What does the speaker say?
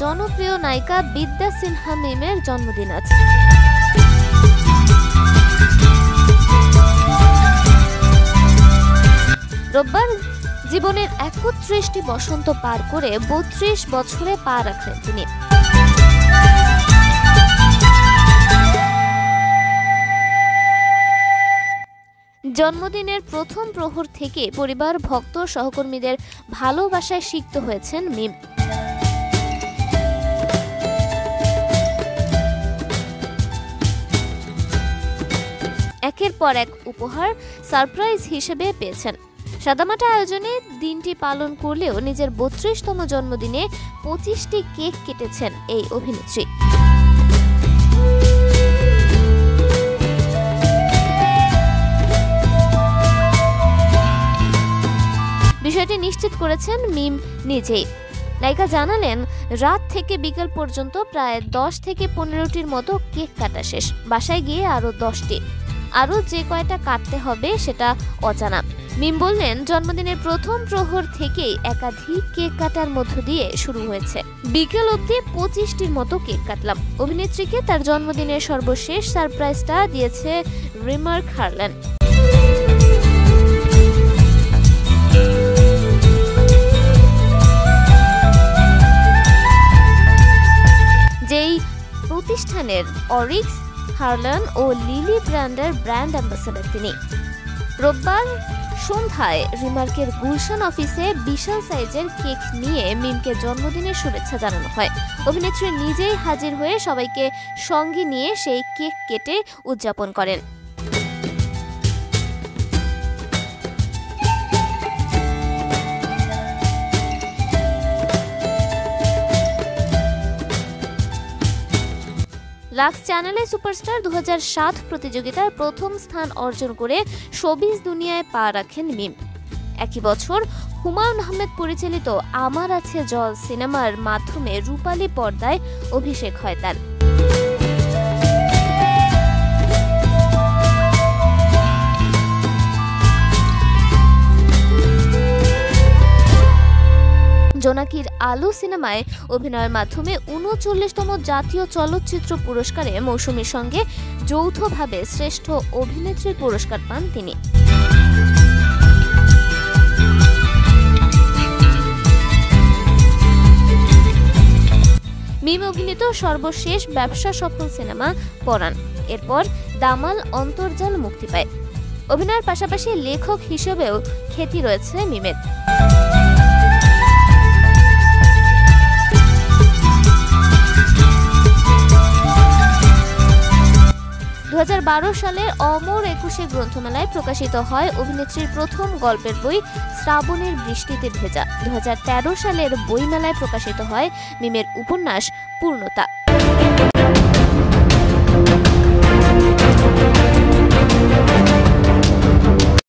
জনপ্রিয় নায়িকা বিদ্যা সিনহা মিমের জন্মদিন আজ। রোববার জীবনের ৩১টি বসন্ত পার করে ৩২ বছরে পা রাখলেন তিনি। জন্মদিনের প্রথম প্রহর থেকে পরিবার, ভক্ত, সহকর্মীদের ভালোবাসায় সিক্ত হয়েছেন মিম। একের পর এক উপহার সারপ্রাইজ হিসেবে পেয়েছেন। সাদামাটা আয়োজনে দিনটি পালন করলেও নিজের ৩২তম জন্মদিনে ২৫টি কেক কেটেছেন এই অভিনেত্রী। বিষয়টি নিশ্চিত করেছেন মিম নিজেই। নায়িকা জানালেন, রাত থেকে বিকেল পর্যন্ত প্রায় ১০ থেকে ১৫টির মতো কেক কাটা শেষ। বাসায় গিয়ে আরও 10টি, আরও যে কয়টা কাটতে হবে সেটা অজানা। মিম বললেন, জন্মদিনের প্রথম প্রহর থেকেই একাধিক কেক কাটার মধ্য দিয়ে শুরু হয়েছে। বিকেল অবধি 25টির মতো কেক কাটলাম। অভিনেত্রীকে তার জন্মদিনের সর্বশেষ সারপ্রাইজটা দিয়েছে রিমার্ক হারল্যান। যেই প্রতিষ্ঠানের অরিক্স, হারল্যান ও লিলি ব্র্যান্ডের ব্র্যান্ড অ্যাম্বাসেডর তিনি। রোববার সন্ধ্যায় রিমার্কের গুলশান অফিসে বিশাল সাইজের কেক নিয়ে মিমকে জন্মদিনের শুভেচ্ছা জানানো হয়। অভিনেত্রী নিজেই হাজির হয়ে সবাইকে সঙ্গে নিয়ে সেই কেক কেটে উদযাপন করেন। লাক্স চ্যানেলে সুপারস্টার ২০০৭ প্রতিযোগিতায় প্রথম স্থান অর্জন করে শোবিজ দুনিয়ায় পা রাখেন মিম। একই বছর হুমায়ুন আহমেদ পরিচালিত আমার আছে জল সিনেমার মাধ্যমে রূপালী পর্দায় অভিষেক হয় তার। জোনাকির আলো সিনেমায় অভিনয়ের মাধ্যমে ৩৯তম জাতীয় চলচ্চিত্র পুরস্কারে মৌসুমীর সঙ্গে যৌথভাবে শ্রেষ্ঠ অভিনেত্রীর পুরস্কার পান তিনি। মিম অভিনীত সর্বশেষ ব্যবসা সফল সিনেমা পরাণ, এরপর দামাল অন্তর্জাল মুক্তি পায়। অভিনয়ের পাশাপাশি লেখক হিসেবেও খ্যাতি রয়েছে মিমের। ২০১২ সালের অমর ২১ গ্রন্থমেলায় প্রকাশিত হয় অভিনেত্রীর প্রথম গল্পের বই শ্রাবণের বৃষ্টিতে ভেজা। ২০১৩ সালের বইমেলায় প্রকাশিত হয় মিমের উপন্যাস পূর্ণতা।